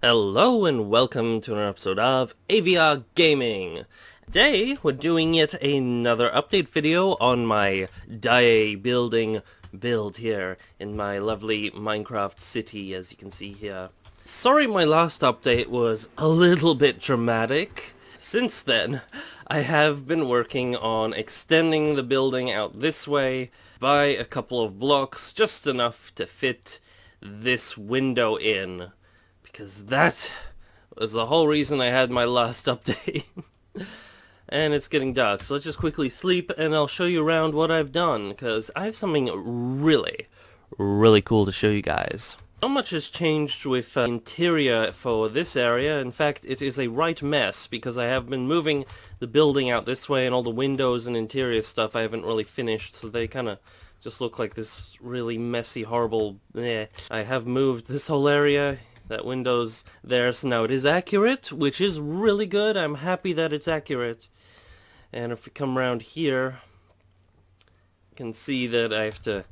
Hello and welcome to another episode of AVR Gaming. Today we're doing yet another update video on my die building build here in my lovely Minecraft city, as you can see here. Sorry my last update was a little bit dramatic. Since then, I have been working on extending the building out this way by a couple of blocks, just enough to fit this window in. Because that was the whole reason I had my last update. And it's getting dark, so let's just quickly sleep and I'll show you around what I've done, because I have something really cool to show you guys. Not much has changed with interior for this area. In fact, it is a right mess, because I have been moving the building out this way and all the windows and interior stuff I haven't really finished, so they kind of just look like this really messy, horrible I have moved this whole area. That window's there, so now it is accurate, which is really good. I'm happy that it's accurate. And if we come around here, you can see that I have to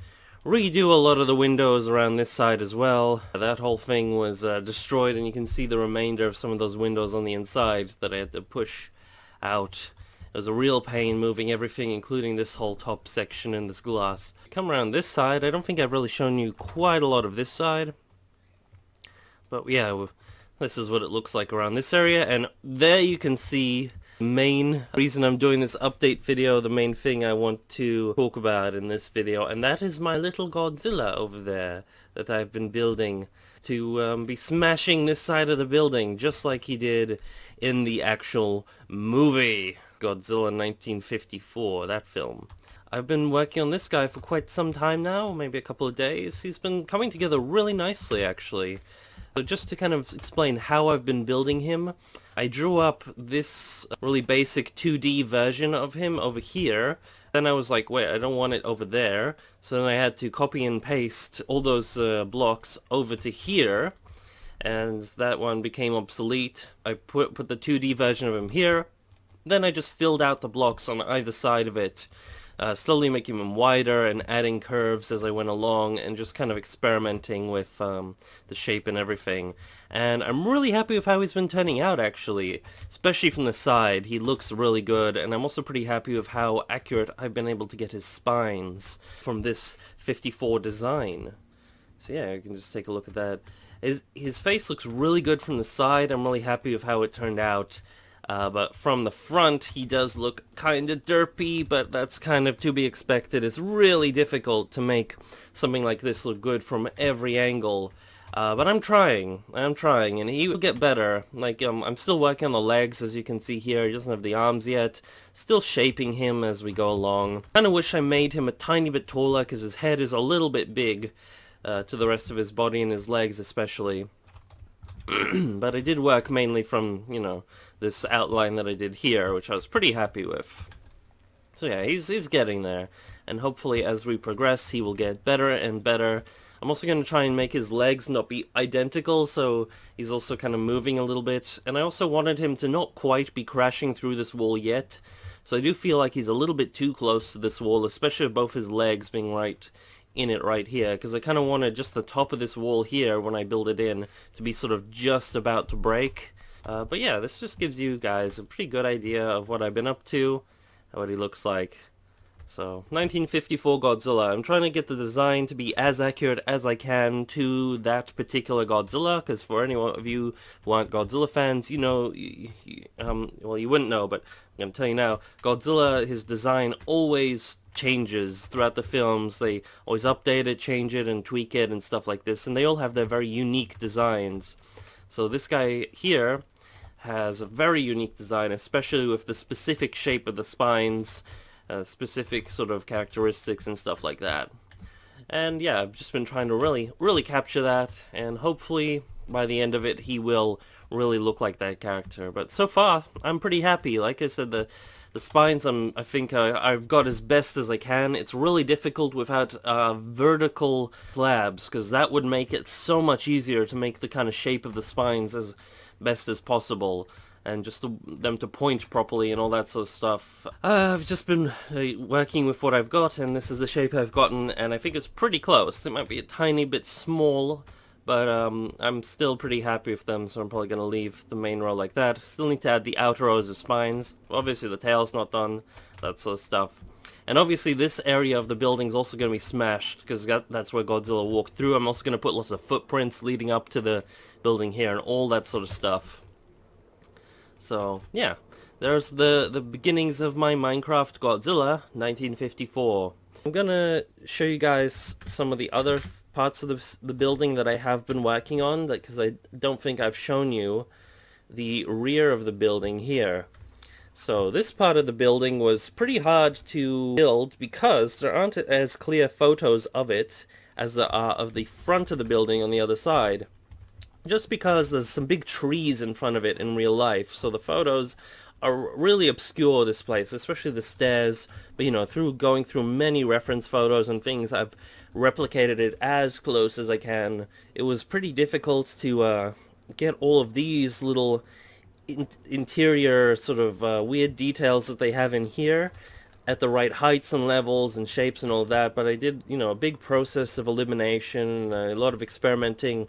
redo a lot of the windows around this side as well. That whole thing was destroyed, and you can see the remainder of some of those windows on the inside that I had to push out. It was a real pain moving everything, including this whole top section and this glass. Come around this side, I don't think I've really shown you quite a lot of this side. But yeah, this is what it looks like around this area, and there you can see the main reason I'm doing this update video, the main thing I want to talk about in this video, and that is my little Godzilla over there that I've been building to be smashing this side of the building, just like he did in the actual movie, Godzilla 1954, that film. I've been working on this guy for quite some time now, maybe a couple of days. He's been coming together really nicely, actually. So just to kind of explain how I've been building him, I drew up this really basic 2D version of him over here. Then I was like, wait, I don't want it over there. So then I had to copy and paste all those blocks over to here. And that one became obsolete. I put the 2D version of him here. Then I just filled out the blocks on either side of it. Slowly making them wider and adding curves as I went along, and just kind of experimenting with the shape and everything. And I'm really happy with how he's been turning out, actually. Especially from the side, he looks really good, and I'm also pretty happy with how accurate I've been able to get his spines from this 54 design. So yeah, you can just take a look at that. His face looks really good from the side. I'm really happy with how it turned out. But from the front, he does look kind of derpy, but that's kind of to be expected. It's really difficult to make something like this look good from every angle. But I'm trying, and he will get better. Like, I'm still working on the legs, as you can see here. He doesn't have the arms yet. Still shaping him as we go along. Kinda wish I made him a tiny bit taller, because his head is a little bit big to the rest of his body, and his legs especially. But I did work mainly from, you know, this outline that I did here, which I was pretty happy with. So yeah, he's getting there, and hopefully as we progress he will get better and better. I'm also going to try and make his legs not be identical, so he's also kind of moving a little bit, and I also wanted him to not quite be crashing through this wall yet, so I do feel like he's a little bit too close to this wall, especially with both his legs being right in it right here, because I kind of wanted just the top of this wall here when I build it in to be sort of just about to break. But yeah, this just gives you guys a pretty good idea of what I've been up to, what he looks like. So, 1954 Godzilla. I'm trying to get the design to be as accurate as I can to that particular Godzilla, because for any of you who aren't Godzilla fans, you know, well, you wouldn't know, but I'm going to tell you now, Godzilla, his design always changes throughout the films. They always update it, change it, and tweak it, and stuff like this, and they all have their very unique designs. So this guy here has a very unique design, especially with the specific shape of the spines, specific sort of characteristics and stuff like that. And yeah, I've just been trying to really capture that, and hopefully by the end of it he will really look like that character. But so far, I'm pretty happy. Like I said, the spines I think I've got as best as I can. It's really difficult without vertical slabs, because that would make it so much easier to make the kind of shape of the spines as best as possible. and just them to point properly and all that sort of stuff. I've just been working with what I've got, and this is the shape I've gotten, and I think it's pretty close. It might be a tiny bit small, But I'm still pretty happy with them, so I'm probably going to leave the main row like that. Still need to add the outer rows of spines. Obviously the tail's not done, that sort of stuff. And obviously this area of the building is also going to be smashed, because that's where Godzilla walked through. I'm also going to put lots of footprints leading up to the building here and all that sort of stuff. So, yeah. There's the beginnings of my Minecraft Godzilla 1954. I'm gonna show you guys some of the other parts of the building that I have been working on, because I don't think I've shown you the rear of the building here. So this part of the building was pretty hard to build because there aren't as clear photos of it as there are of the front of the building on the other side. Just because there's some big trees in front of it in real life, so the photos are really obscure, this place, especially the stairs. But, you know, through going through many reference photos and things, I've replicated it as close as I can. It was pretty difficult to get all of these little interior sort of weird details that they have in here at the right heights and levels and shapes and all of that, but I did, you know, a big process of elimination, a lot of experimenting,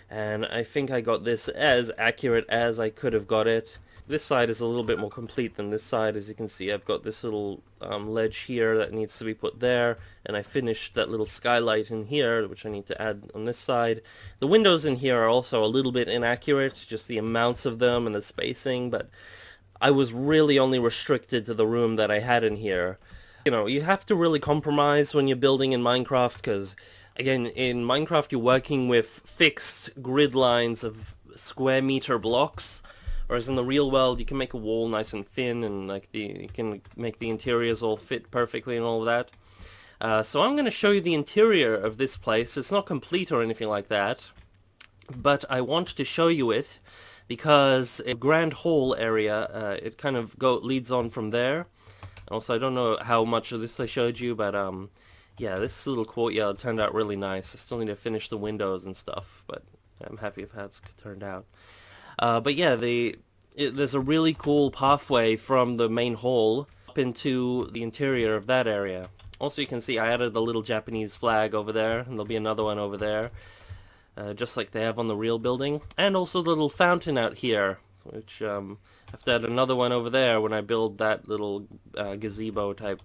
and I think I got this as accurate as I could have got it. This side is a little bit more complete than this side. As you can see, I've got this little ledge here that needs to be put there, and I finished that little skylight in here, which I need to add on this side. The windows in here are also a little bit inaccurate, just the amounts of them and the spacing, but I was really only restricted to the room that I had in here. You know, you have to really compromise when you're building in Minecraft, because again, in Minecraft you're working with fixed grid lines of square meter blocks, whereas in the real world you can make a wall nice and thin, and like you can make the interiors all fit perfectly and all of that. So I'm going to show you the interior of this place. It's not complete or anything like that, but I want to show you it because a grand hall area, it kind of leads on from there. Also, I don't know how much of this I showed you, but yeah, this little courtyard turned out really nice. I still need to finish the windows and stuff, but I'm happy with how it's turned out. But yeah, there's a really cool pathway from the main hall up into the interior of that area. Also, you can see I added the little Japanese flag over there, and there'll be another one over there, just like they have on the real building. And also the little fountain out here, which I have to add another one over there when I build that little gazebo type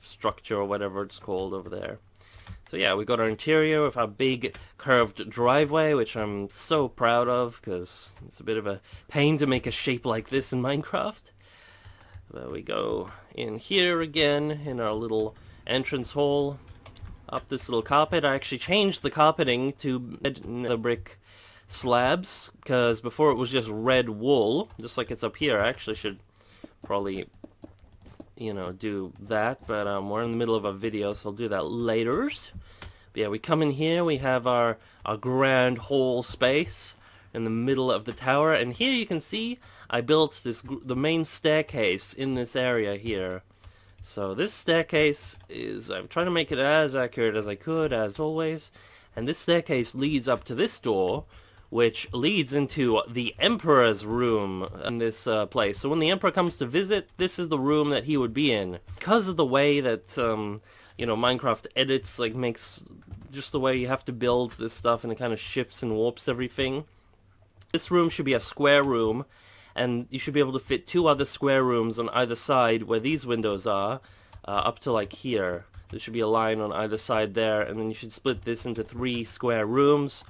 structure or whatever it's called over there. So yeah, we got our interior with our big curved driveway, which I'm so proud of because it's a bit of a pain to make a shape like this in Minecraft. There we go in here again in our little entrance hall. Up this little carpet. I actually changed the carpeting to the brick slabs because before it was just red wool, just like it's up here. I actually should probably, you know, do that, but we're in the middle of a video, so I'll do that later. But yeah, we come in here, we have our grand hall space in the middle of the tower, and here you can see I built the main staircase in this area here. So this staircase is, I'm trying to make it as accurate as I could, as always, and this staircase leads up to this door, which leads into the Emperor's room in this place. So when the Emperor comes to visit, this is the room that he would be in. Because of the way that, you know, Minecraft edits, like, makes just the way you have to build this stuff, and it kind of shifts and warps everything. This room should be a square room, and you should be able to fit two other square rooms on either side where these windows are, up to like here. There should be a line on either side there, and then you should split this into 3 square rooms.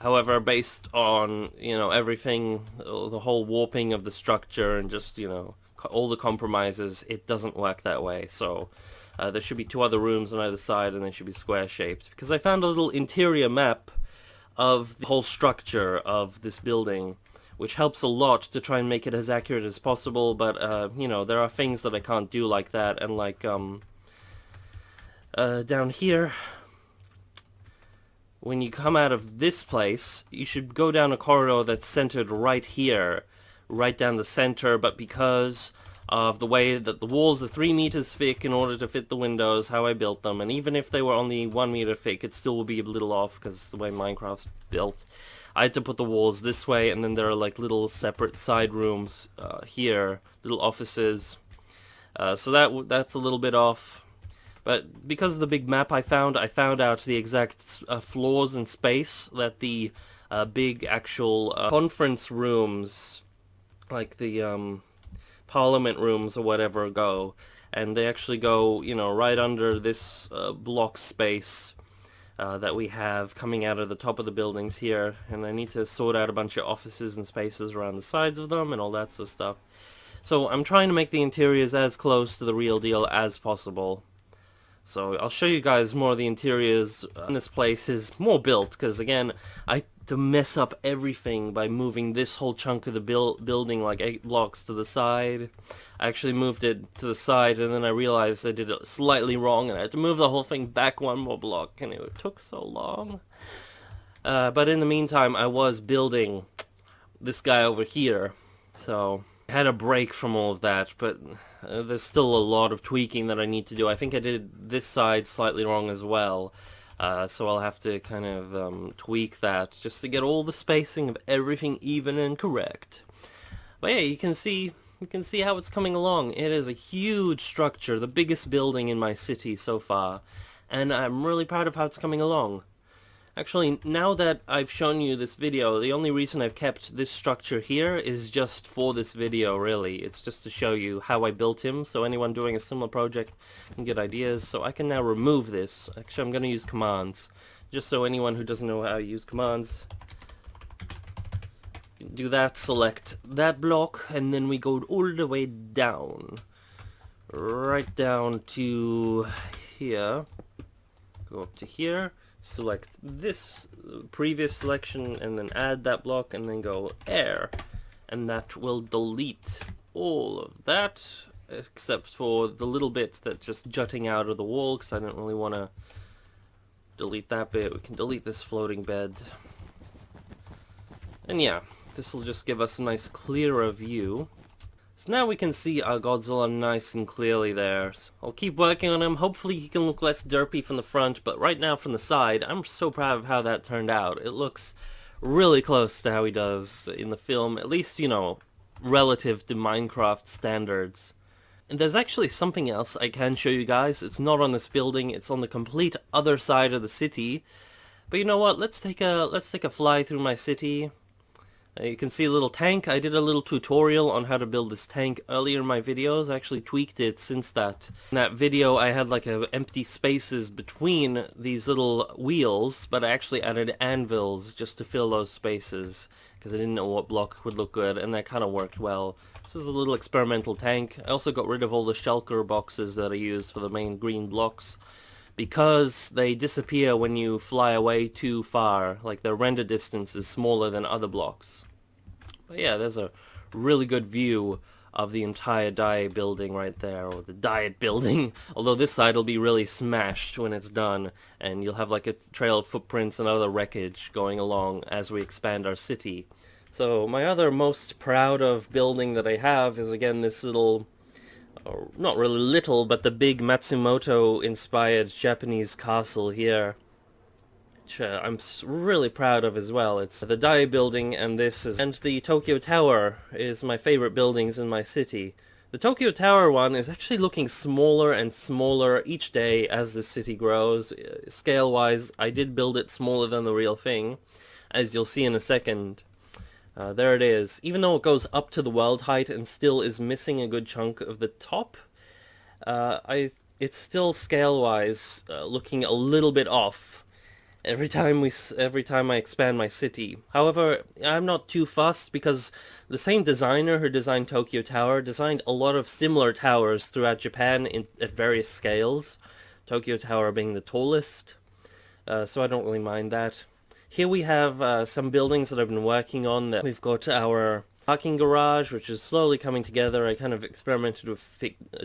However, based on, you know, everything, the whole warping of the structure and just, you know, all the compromises, it doesn't work that way. So there should be 2 other rooms on either side, and they should be square shaped. Because I found a little interior map of the whole structure of this building, which helps a lot to try and make it as accurate as possible, but, you know, there are things that I can't do like that, and like, down here, when you come out of this place, you should go down a corridor that's centered right here, right down the center, but because of the way that the walls are 3 meters thick in order to fit the windows, how I built them, and even if they were only 1 meter thick, it still would be a little off because the way Minecraft's built. I had to put the walls this way, and then there are like little separate side rooms here, little offices. So that's a little bit off. But because of the big map I found out the exact floors and space that the big actual conference rooms, like the parliament rooms or whatever, go. And they actually go, you know, right under this block space that we have coming out of the top of the buildings here. And I need to sort out a bunch of offices and spaces around the sides of them and all that sort of stuff. So I'm trying to make the interiors as close to the real deal as possible. So I'll show you guys more of the interiors. This place is more built, because again, I had to mess up everything by moving this whole chunk of the building like 8 blocks to the side. I actually moved it to the side, and then I realized I did it slightly wrong, and I had to move the whole thing back 1 more block, and it took so long. But in the meantime, I was building this guy over here, so I had a break from all of that, but there's still a lot of tweaking that I need to do. I think I did this side slightly wrong as well, so I'll have to kind of tweak that just to get all the spacing of everything even and correct. But yeah, you can see how it's coming along. It is a huge structure, the biggest building in my city so far, and I'm really proud of how it's coming along. Actually, now that I've shown you this video, the only reason I've kept this structure here is just for this video, really. It's just to show you how I built him, so anyone doing a similar project can get ideas. So I can now remove this. Actually, I'm going to use commands, just so anyone who doesn't know how to use commands, do that, select that block, and then we go all the way down. Right down to here. Go up to here. Select this previous selection and then add that block and then go air, and that will delete all of that except for the little bit that's just jutting out of the wall, because I don't really want to delete that bit. We can delete this floating bed, and yeah, this will just give us a nice clearer view. So now we can see our Godzilla nice and clearly there. So I'll keep working on him. Hopefully he can look less derpy from the front, but right now from the side, I'm so proud of how that turned out. It looks really close to how he does in the film, at least, you know, relative to Minecraft standards. And there's actually something else I can show you guys. It's not on this building, it's on the complete other side of the city. But you know what, let's take a fly through my city. You can see a little tank. I did a little tutorial on how to build this tank earlier in my videos. I actually tweaked it since that. In that video I had like empty spaces between these little wheels, but I actually added anvils just to fill those spaces, because I didn't know what block would look good, and that kind of worked well. This is a little experimental tank. I also got rid of all the shulker boxes that I used for the main green blocks, because they disappear when you fly away too far. Like their render distance is smaller than other blocks. But yeah, there's a really good view of the entire Diet building right there, or the Diet building, although this side will be really smashed when it's done, and you'll have like a trail of footprints and other wreckage going along as we expand our city. So my other most proud of building that I have is again this little, not really little, but the big Matsumoto-inspired Japanese castle here, which I'm really proud of as well. It's the Dai building, and the Tokyo Tower is my favorite buildings in my city. The Tokyo Tower one is actually looking smaller and smaller each day as the city grows. Scale-wise, I did build it smaller than the real thing, as you'll see in a second. There it is. Even though it goes up to the world height and still is missing a good chunk of the top, it's still scale-wise looking a little bit off every time I expand my city. However, I'm not too fussed, because the same designer who designed Tokyo Tower designed a lot of similar towers throughout Japan at various scales, Tokyo Tower being the tallest, so I don't really mind that. Here we have some buildings that I've been working on. That we've got our parking garage, which is slowly coming together. I kind of experimented with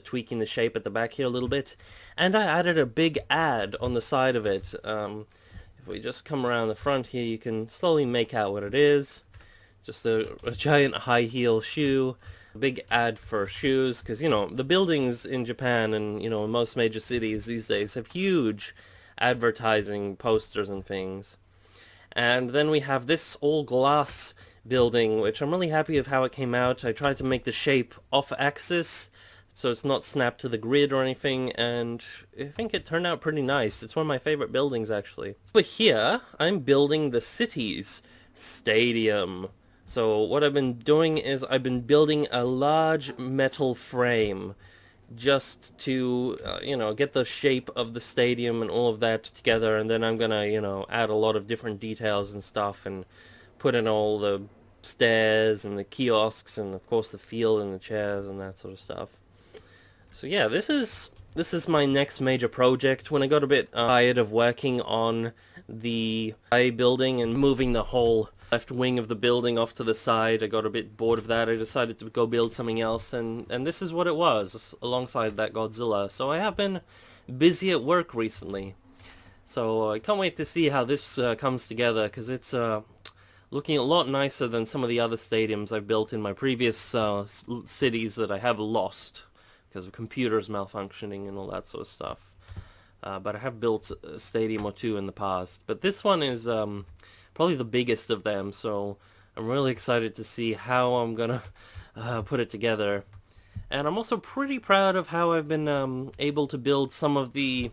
tweaking the shape at the back here a little bit, and I added a big ad on the side of it. If we just come around the front here, you can slowly make out what it is. Just a giant high heel shoe. A big ad for shoes, because, you know, the buildings in Japan and, you know, in most major cities these days have huge advertising posters and things. And then we have this all glass building, which I'm really happy with how it came out. I tried to make the shape off-axis so it's not snapped to the grid or anything, and I think it turned out pretty nice. It's one of my favorite buildings, actually. So here, I'm building the city's stadium. So what I've been doing is I've been building a large metal frame just to, get the shape of the stadium and all of that together, and then I'm gonna, add a lot of different details and stuff, and put in all the stairs and the kiosks and of course the field and the chairs and that sort of stuff. So yeah, this is my next major project. When I got a bit tired of working on the building and moving the whole left wing of the building off to the side, I got a bit bored of that. I decided to go build something else, and this is what it was, alongside that Godzilla. So I have been busy at work recently. So I can't wait to see how this comes together, because it's looking a lot nicer than some of the other stadiums I've built in my previous cities that I have lost because of computers malfunctioning and all that sort of stuff. But I have built a stadium or two in the past. But this one is probably the biggest of them, so I'm really excited to see how I'm gonna put it together. And I'm also pretty proud of how I've been able to build some of the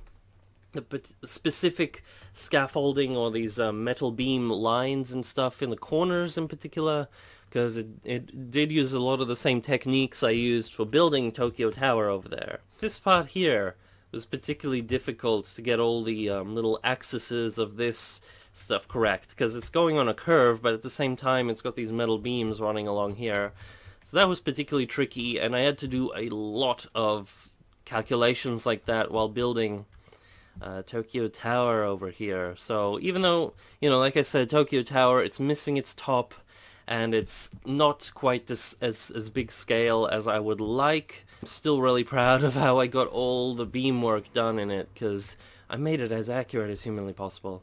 specific scaffolding, or these metal beam lines and stuff in the corners in particular, because it did use a lot of the same techniques I used for building Tokyo Tower over there. This part here was particularly difficult to get all the little axes of this stuff correct, because it's going on a curve, but at the same time it's got these metal beams running along here. So that was particularly tricky, and I had to do a lot of calculations like that while building Tokyo Tower over here. So even though, like I said, Tokyo Tower, it's missing its top, and it's not quite as big scale as I would like, I'm still really proud of how I got all the beam work done in it, because I made it as accurate as humanly possible.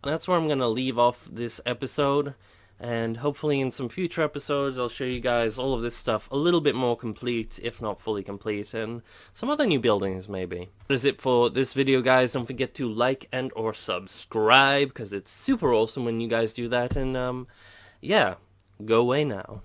And that's where I'm going to leave off this episode, and hopefully in some future episodes I'll show you guys all of this stuff a little bit more complete, if not fully complete, and some other new buildings maybe. That is it for this video, guys. Don't forget to like and or subscribe, because it's super awesome when you guys do that, and yeah, go away now.